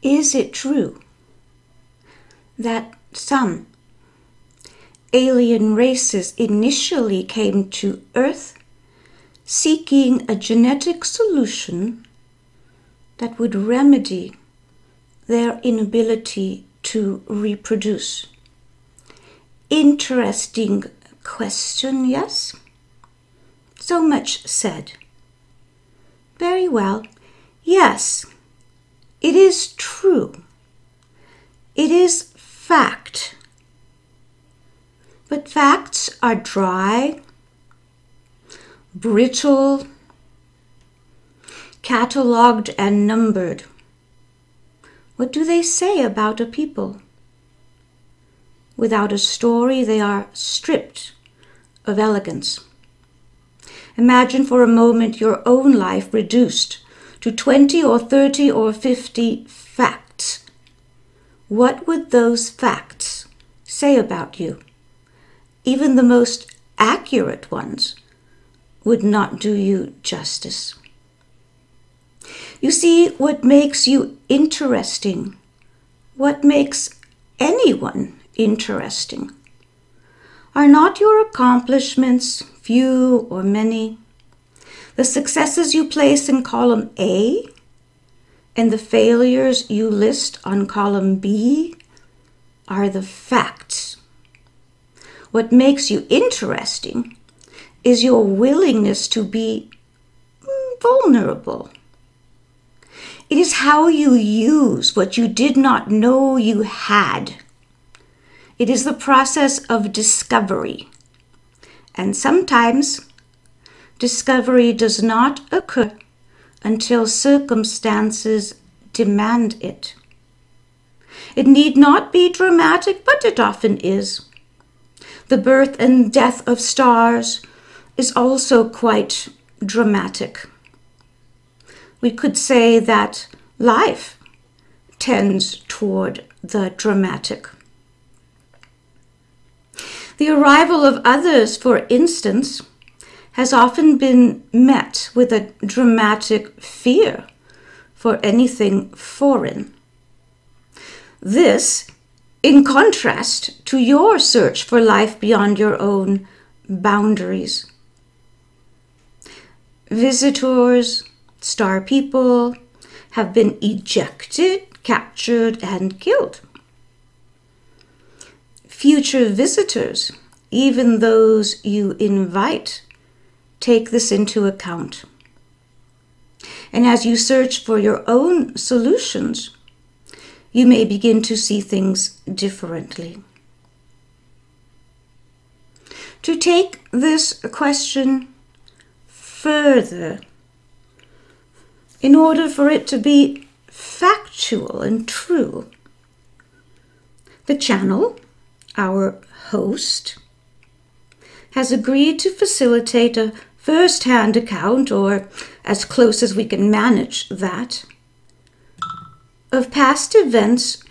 Is it true that some alien races initially came to Earth seeking a genetic solution that would remedy their inability to reproduce? Interesting question, yes? So much said. Very well. Yes, it is true. It is fact. But facts are dry, brittle, catalogued and numbered. What do they say about a people? Without a story, they are stripped of elegance. Imagine for a moment your own life reduced to 20 or 30 or 50 facts. What would those facts say about you? Even the most accurate ones would not do you justice. You see, what makes you interesting, what makes anyone interesting, are not your accomplishments, few or many, the successes you place in column A, and the failures you list on column B are the facts. What makes you interesting is your willingness to be vulnerable. It is how you use what you did not know you had. It is the process of discovery. And sometimes discovery does not occur until circumstances demand it. It need not be dramatic, but it often is. The birth and death of stars is also quite dramatic. We could say that life tends toward the dramatic. The arrival of others, for instance, has often been met with a dramatic fear for anything foreign. This, in contrast to your search for life beyond your own boundaries. Visitors, star people, have been ejected, captured, and killed. Future visitors, even those you invite, take this into account. And as you search for your own solutions, you may begin to see things differently. To take this question further, in order for it to be factual and true, the channel, our host, has agreed to facilitate a first-hand account, or as close as we can manage that, of past events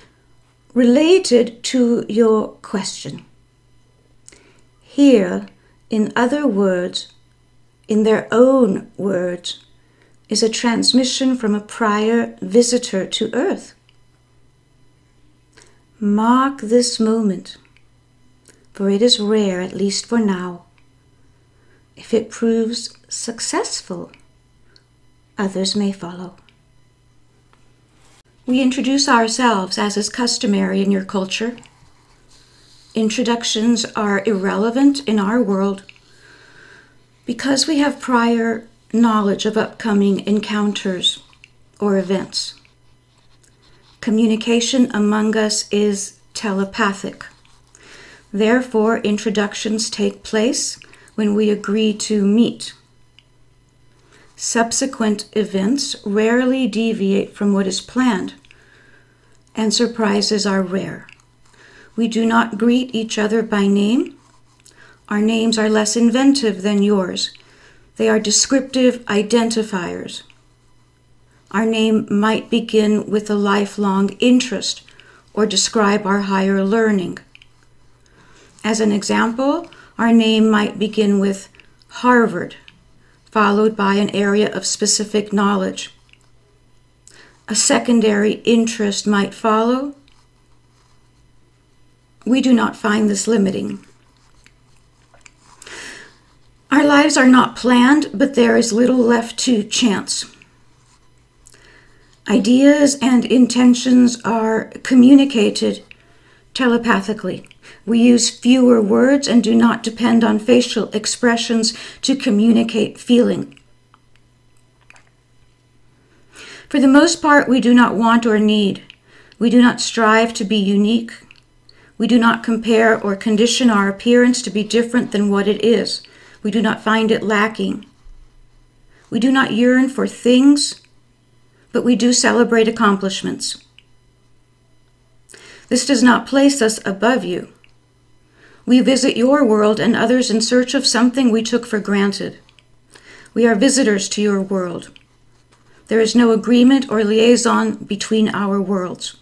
related to your question. Here, in other words, in their own words, is a transmission from a prior visitor to Earth. Mark this moment, for it is rare, at least for now. If it proves successful, others may follow. We introduce ourselves as is customary in your culture. Introductions are irrelevant in our world because we have prior knowledge of upcoming encounters or events. Communication among us is telepathic. Therefore, introductions take place when we agree to meet. Subsequent events rarely deviate from what is planned, and surprises are rare. We do not greet each other by name. Our names are less inventive than yours. They are descriptive identifiers. Our name might begin with a lifelong interest or describe our higher learning. As an example, our name might begin with Harvard, followed by an area of specific knowledge. a secondary interest might follow, we do not find this limiting. Our lives are not planned, but there is little left to chance. Ideas and intentions are communicated telepathically. We use fewer words and do not depend on facial expressions to communicate feeling. For the most part, we do not want or need. We do not strive to be unique. We do not compare or condition our appearance to be different than what it is. We do not find it lacking. We do not yearn for things, but we do celebrate accomplishments. This does not place us above you. We visit your world and others in search of something we took for granted. We are visitors to your world. There is no agreement or liaison between our worlds.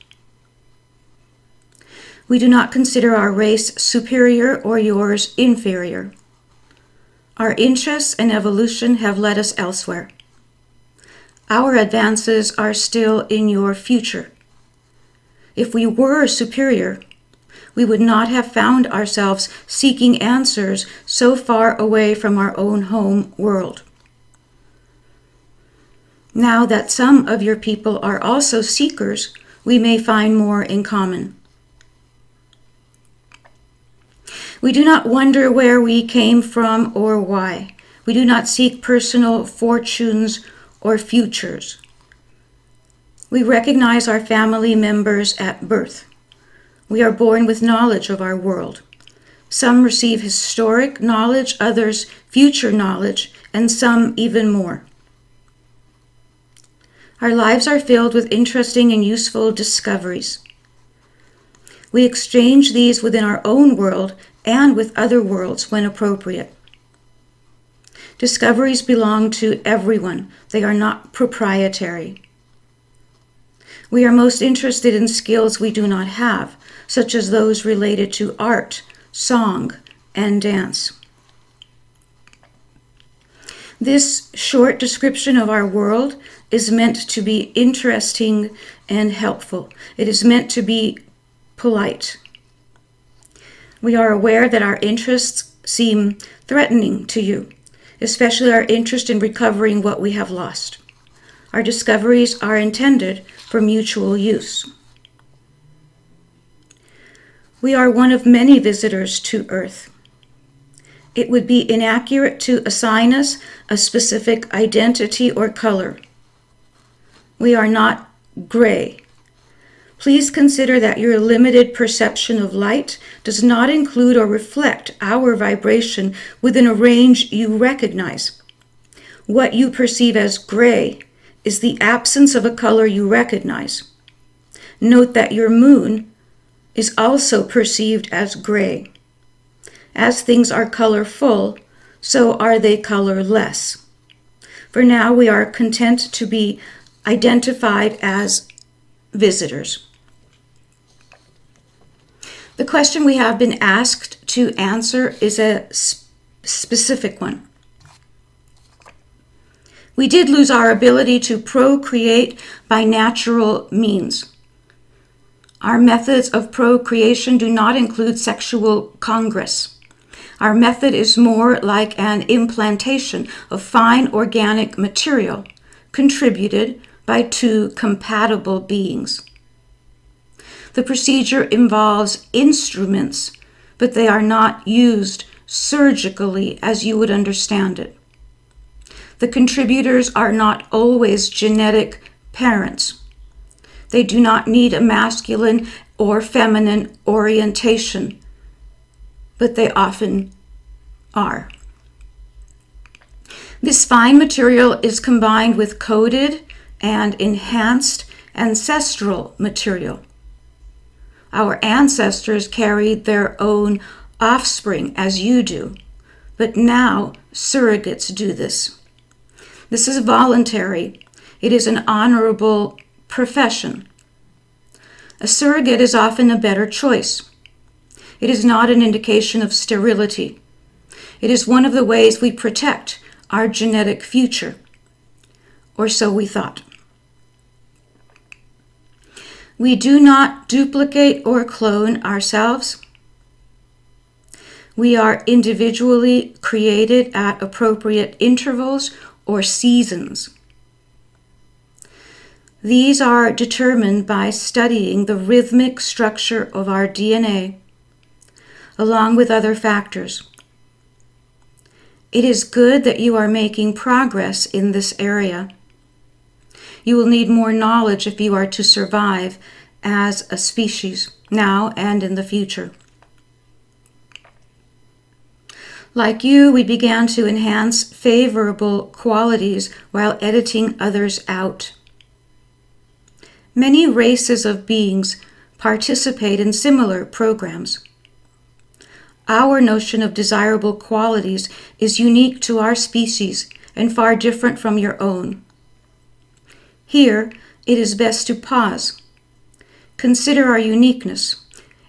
We do not consider our race superior or yours inferior. Our interests and evolution have led us elsewhere. Our advances are still in your future. If we were superior, we would not have found ourselves seeking answers so far away from our own home world. Now that some of your people are also seekers, we may find more in common. We do not wonder where we came from or why. We do not seek personal fortunes or futures. We recognize our family members at birth. We are born with knowledge of our world. Some receive historic knowledge, others future knowledge, and some even more. Our lives are filled with interesting and useful discoveries. We exchange these within our own world and with other worlds when appropriate. Discoveries belong to everyone. They are not proprietary. We are most interested in skills we do not have, such as those related to art, song, and dance. This short description of our world is meant to be interesting and helpful. It is meant to be polite. We are aware that our interests seem threatening to you, especially our interest in recovering what we have lost. Our discoveries are intended for mutual use. We are one of many visitors to Earth. It would be inaccurate to assign us a specific identity or color. We are not gray. Please consider that your limited perception of light does not include or reflect our vibration within a range you recognize. What you perceive as gray is the absence of a color you recognize. Note that your moon is also perceived as gray. As things are colorful, so are they colorless. For now, we are content to be identified as visitors. The question we have been asked to answer is a specific one. We did lose our ability to procreate by natural means. Our methods of procreation do not include sexual congress. Our method is more like an implantation of fine organic material contributed by two compatible beings. The procedure involves instruments, but they are not used surgically as you would understand it. The contributors are not always genetic parents. They do not need a masculine or feminine orientation, but they often are. This fine material is combined with coded and enhanced ancestral material. Our ancestors carried their own offspring as you do, but now surrogates do this. This is voluntary. It is an honorable profession. A surrogate is often a better choice. It is not an indication of sterility. It is one of the ways we protect our genetic future, or so we thought. We do not duplicate or clone ourselves. We are individually created at appropriate intervals or seasons. These are determined by studying the rhythmic structure of our DNA, along with other factors. It is good that you are making progress in this area. You will need more knowledge if you are to survive as a species, now and in the future. Like you, we began to enhance favorable qualities while editing others out. Many races of beings participate in similar programs. Our notion of desirable qualities is unique to our species and far different from your own. Here, it is best to pause, consider our uniqueness,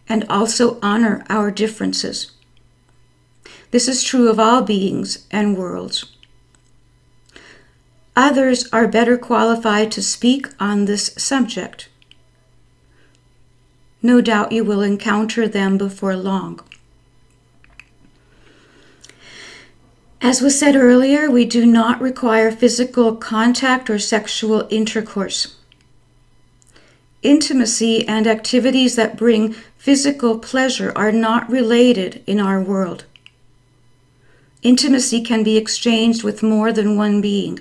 and also honor our differences. This is true of all beings and worlds. Others are better qualified to speak on this subject. No doubt you will encounter them before long. As was said earlier, we do not require physical contact or sexual intercourse. Intimacy and activities that bring physical pleasure are not related in our world. Intimacy can be exchanged with more than one being.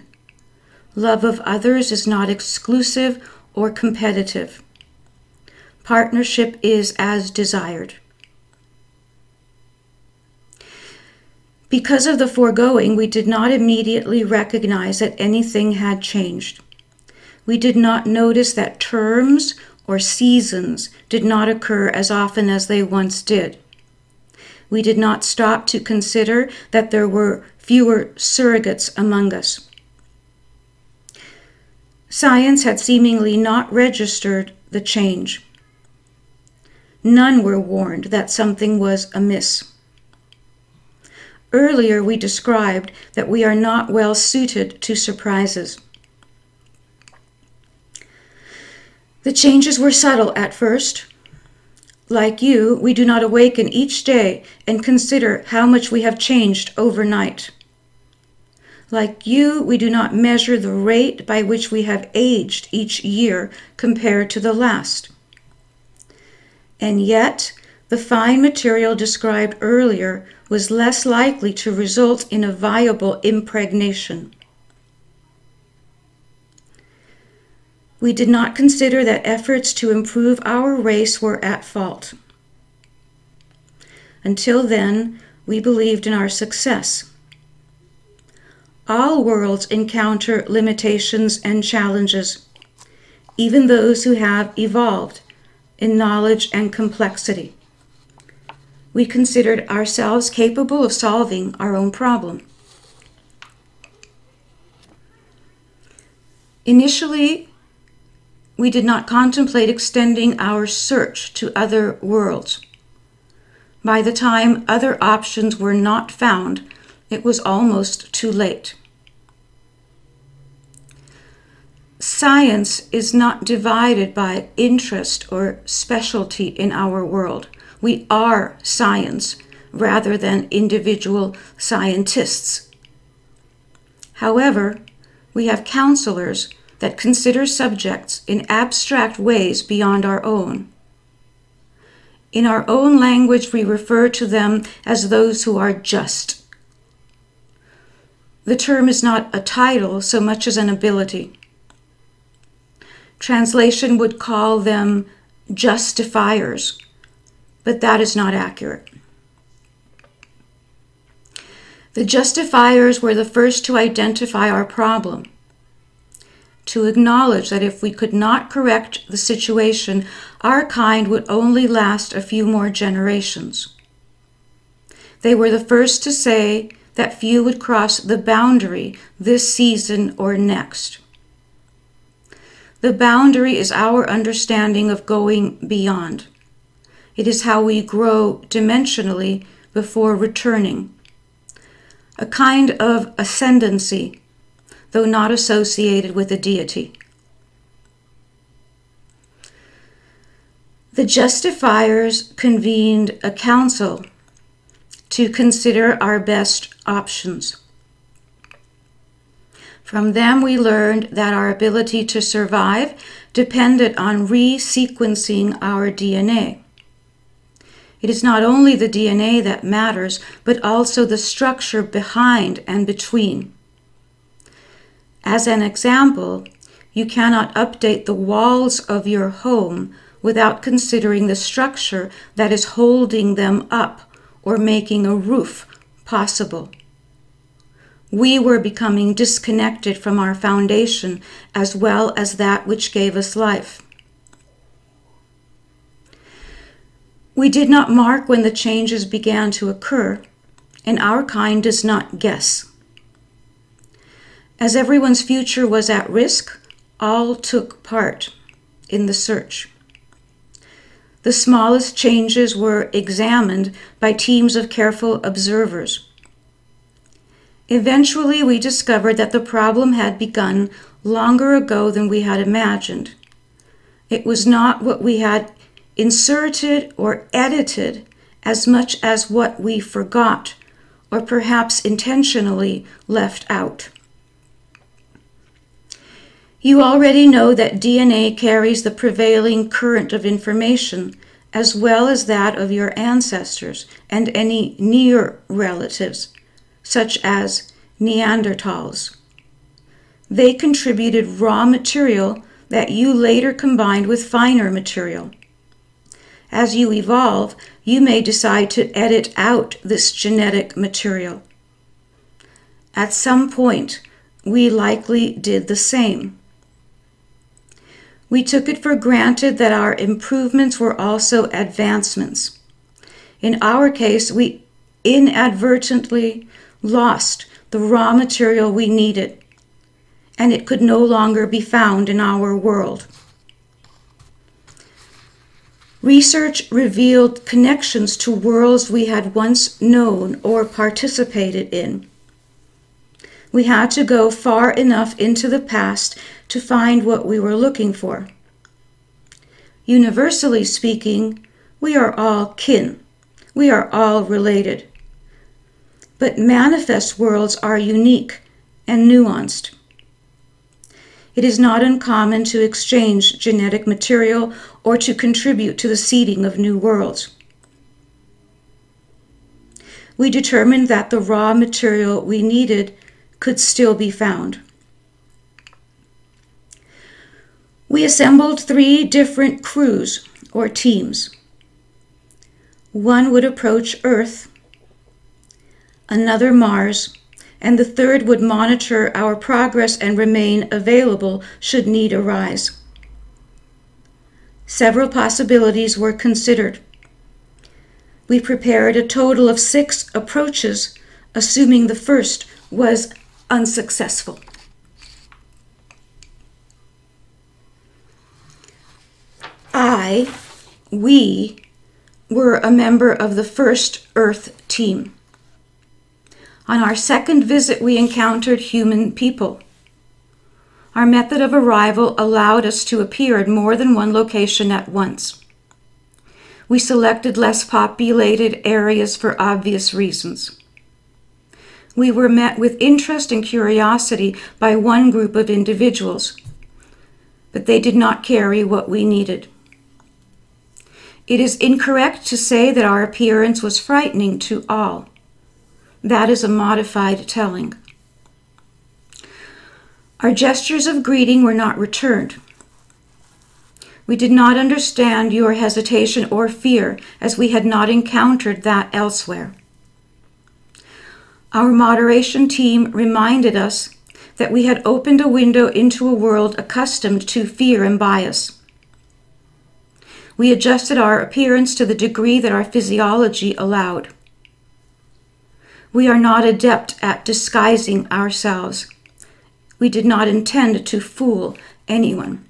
Love of others is not exclusive or competitive. Partnership is as desired. Because of the foregoing, we did not immediately recognize that anything had changed. We did not notice that terms or seasons did not occur as often as they once did. We did not stop to consider that there were fewer surrogates among us. Science had seemingly not registered the change. None were warned that something was amiss. Earlier, we described that we are not well suited to surprises. The changes were subtle at first. Like you, we do not awaken each day and consider how much we have changed overnight. Like you, we do not measure the rate by which we have aged each year compared to the last. And yet, the fine material described earlier was less likely to result in a viable impregnation. We did not consider that efforts to improve our race were at fault. Until then, we believed in our success. All worlds encounter limitations and challenges, even those who have evolved in knowledge and complexity. We considered ourselves capable of solving our own problem. Initially, we did not contemplate extending our search to other worlds. By the time other options were not found, it was almost too late. Science is not divided by interest or specialty in our world. We are science rather than individual scientists. However, we have counselors that consider subjects in abstract ways beyond our own. In our own language, we refer to them as those who are just. The term is not a title so much as an ability. Translation would call them justifiers, but that is not accurate. The justifiers were the first to identify our problem, to acknowledge that if we could not correct the situation, our kind would only last a few more generations. They were the first to say that few would cross the boundary this season or next. The boundary is our understanding of going beyond. It is how we grow dimensionally before returning. A kind of ascendancy, though not associated with a deity. The justifiers convened a council to consider our best options. From them, we learned that our ability to survive depended on resequencing our DNA. It is not only the DNA that matters, but also the structure behind and between. As an example, you cannot update the walls of your home without considering the structure that is holding them up or making a roof possible. We were becoming disconnected from our foundation as well as that which gave us life. We did not mark when the changes began to occur, and our kind does not guess. As everyone's future was at risk, all took part in the search. The smallest changes were examined by teams of careful observers. Eventually, we discovered that the problem had begun longer ago than we had imagined. It was not what we had inserted or edited as much as what we forgot or perhaps intentionally left out. You already know that DNA carries the prevailing current of information as well as that of your ancestors and any near relatives, such as Neanderthals. They contributed raw material that you later combined with finer material. As you evolve, you may decide to edit out this genetic material. At some point, we likely did the same. We took it for granted that our improvements were also advancements. In our case, we inadvertently lost the raw material we needed, and it could no longer be found in our world. Research revealed connections to worlds we had once known or participated in. We had to go far enough into the past to find what we were looking for. Universally speaking, we are all kin. We are all related. But manifest worlds are unique and nuanced. It is not uncommon to exchange genetic material or to contribute to the seeding of new worlds. We determined that the raw material we needed could still be found. We assembled 3 different crews or teams. One would approach Earth, another Mars, and the third would monitor our progress and remain available should need arise. Several possibilities were considered. We prepared a total of 6 approaches, assuming the first was unsuccessful. We were a member of the first Earth team. On our second visit, we encountered human people. Our method of arrival allowed us to appear at more than one location at once. We selected less populated areas for obvious reasons. We were met with interest and curiosity by one group of individuals, but they did not carry what we needed. It is incorrect to say that our appearance was frightening to all. That is a modified telling. Our gestures of greeting were not returned. We did not understand your hesitation or fear, as we had not encountered that elsewhere. Our moderation team reminded us that we had opened a window into a world accustomed to fear and bias. We adjusted our appearance to the degree that our physiology allowed. We are not adept at disguising ourselves. We did not intend to fool anyone.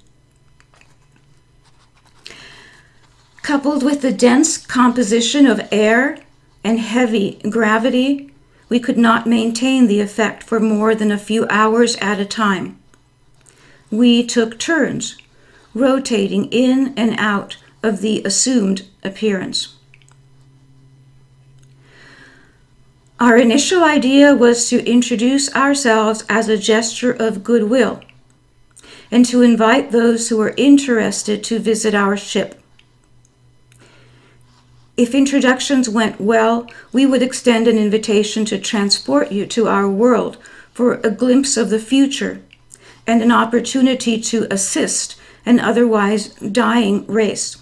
Coupled with the dense composition of air and heavy gravity, we could not maintain the effect for more than a few hours at a time. We took turns, rotating in and out of the assumed appearance. Our initial idea was to introduce ourselves as a gesture of goodwill and to invite those who were interested to visit our ship. If introductions went well, we would extend an invitation to transport you to our world for a glimpse of the future and an opportunity to assist an otherwise dying race.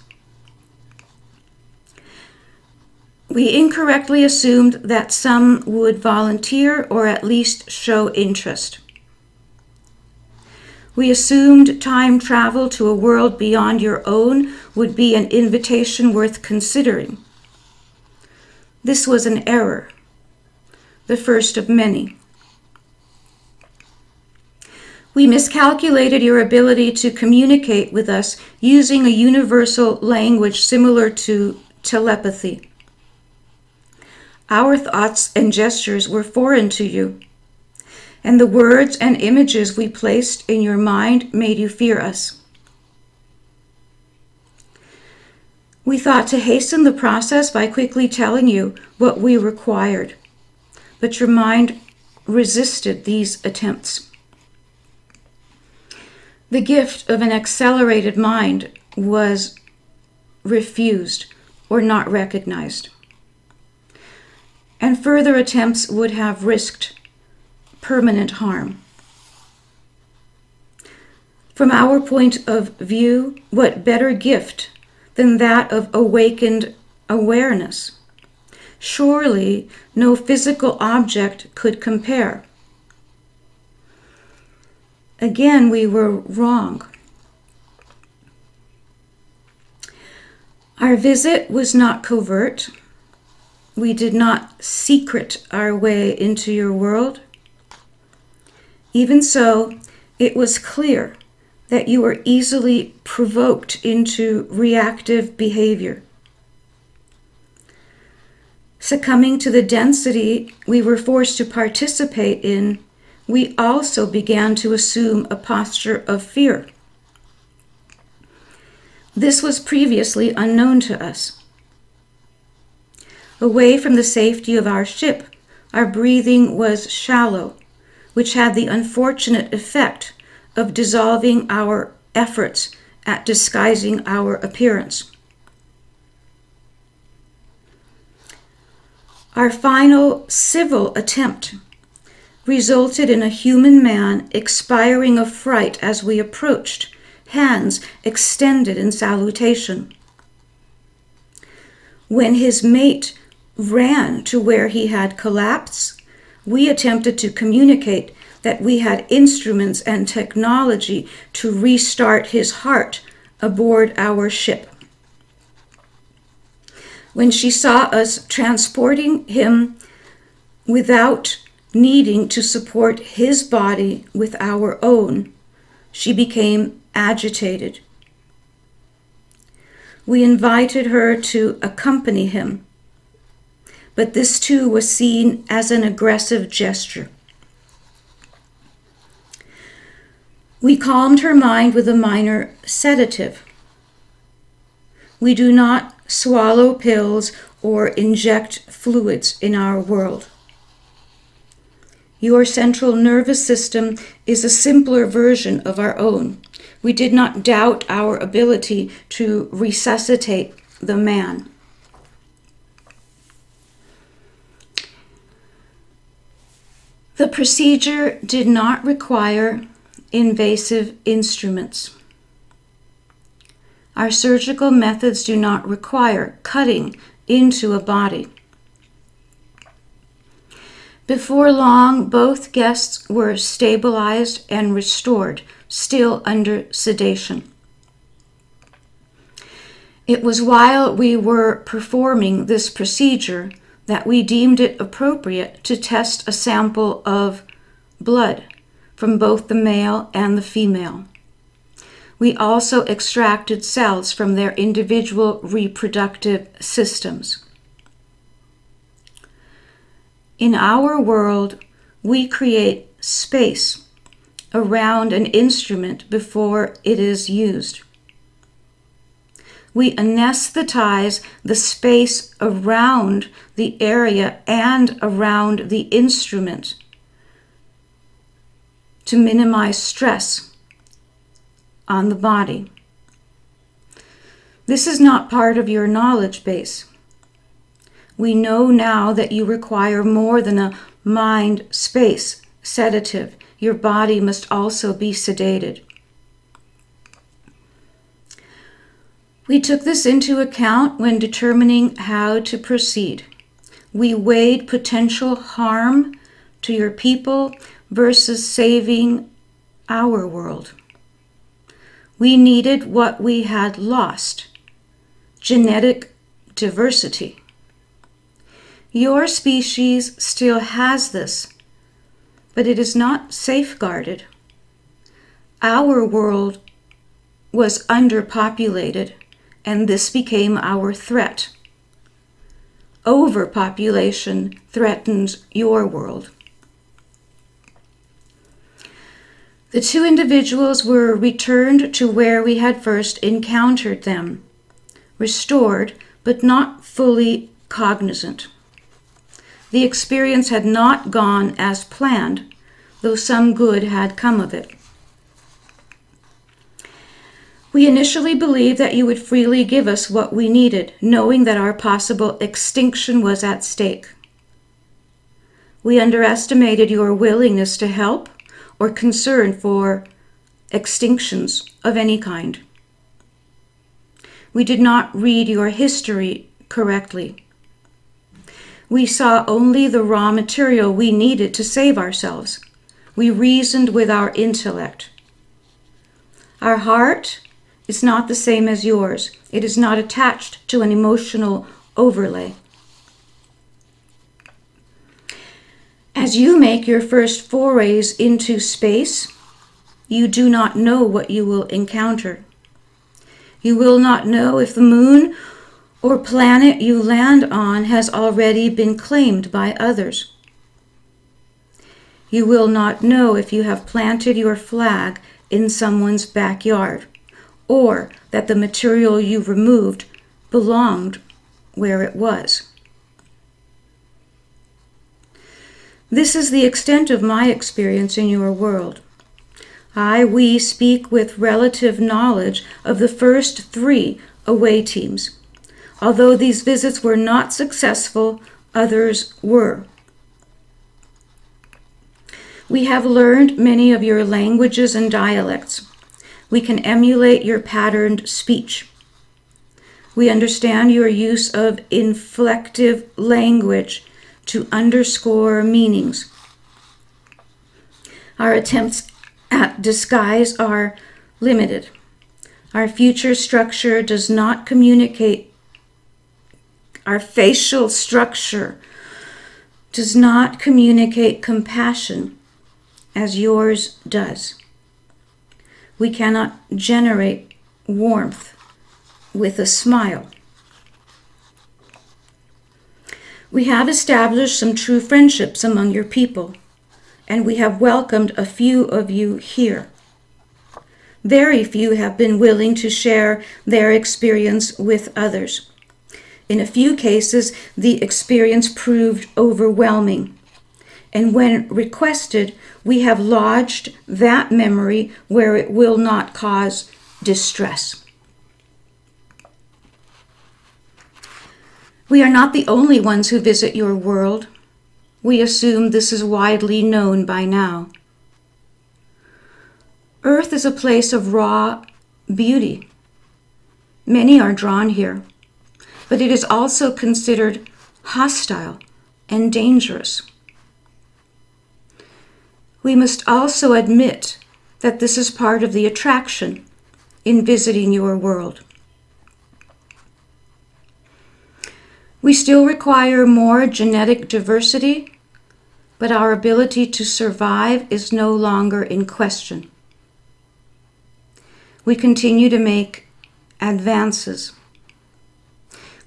We incorrectly assumed that some would volunteer or at least show interest. We assumed time travel to a world beyond your own would be an invitation worth considering. This was an error, the first of many. We miscalculated your ability to communicate with us using a universal language similar to telepathy. Our thoughts and gestures were foreign to you, and the words and images we placed in your mind made you fear us. We thought to hasten the process by quickly telling you what we required, but your mind resisted these attempts. The gift of an accelerated mind was refused or not recognized, and further attempts would have risked permanent harm. From our point of view, what better gift than that of awakened awareness? Surely no physical object could compare. Again, we were wrong. Our visit was not covert. We did not secret our way into your world. Even so, it was clear that you were easily provoked into reactive behavior. Succumbing to the density we were forced to participate in, we also began to assume a posture of fear. This was previously unknown to us. Away from the safety of our ship, our breathing was shallow, which had the unfortunate effect of dissolving our efforts at disguising our appearance. Our final civil attempt resulted in a human man expiring of fright as we approached, hands extended in salutation. When his mate ran to where he had collapsed, we attempted to communicate that we had instruments and technology to restart his heart aboard our ship. When she saw us transporting him without needing to support his body with our own, she became agitated. We invited her to accompany him, but this too was seen as an aggressive gesture. We calmed her mind with a minor sedative. We do not swallow pills or inject fluids in our world. Your central nervous system is a simpler version of our own. We did not doubt our ability to resuscitate the man. The procedure did not require invasive instruments. Our surgical methods do not require cutting into a body. Before long, both guests were stabilized and restored, still under sedation. It was while we were performing this procedure that we deemed it appropriate to test a sample of blood from both the male and the female. We also extracted cells from their individual reproductive systems. In our world, we create space around an instrument before it is used. we anesthetize the space around the area and around the instrument to minimize stress on the body. This is not part of your knowledge base. We know now that you require more than a mind space sedative. Your body must also be sedated. We took this into account when determining how to proceed. We weighed potential harm to your people versus saving our world. We needed what we had lost: genetic diversity. Your species still has this, but it is not safeguarded. Our world was underpopulated, and this became our threat. Overpopulation threatens your world. The two individuals were returned to where we had first encountered them, restored but not fully cognizant. The experience had not gone as planned, though some good had come of it. We initially believed that you would freely give us what we needed, knowing that our possible extinction was at stake. We underestimated your willingness to help or concern for extinctions of any kind. We did not read your history correctly. We saw only the raw material we needed to save ourselves. We reasoned with our intellect. Our heart is not the same as yours. It is not attached to an emotional overlay. As you make your first forays into space, you do not know what you will encounter. You will not know if the moon or planet you land on has already been claimed by others. You will not know if you have planted your flag in someone's backyard, or that the material you removed belonged where it was. This is the extent of my experience in your world. We speak with relative knowledge of the first 3 away teams. Although these visits were not successful, others were. We have learned many of your languages and dialects. We can emulate your patterned speech. We understand your use of inflective language to underscore meanings. Our attempts at disguise are limited. Our future structure does not communicate. Our facial structure does not communicate compassion as yours does. We cannot generate warmth with a smile. We have established some true friendships among your people, and we have welcomed a few of you here. Very few have been willing to share their experience with others. In a few cases, the experience proved overwhelming, and when requested, we have lodged that memory where it will not cause distress. We are not the only ones who visit your world. We assume this is widely known by now. Earth is a place of raw beauty. Many are drawn here, but it is also considered hostile and dangerous. We must also admit that this is part of the attraction in visiting your world. We still require more genetic diversity, but our ability to survive is no longer in question. We continue to make advances.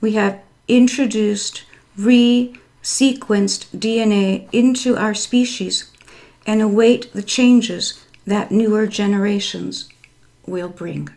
We have introduced re-sequenced DNA into our species and await the changes that newer generations will bring.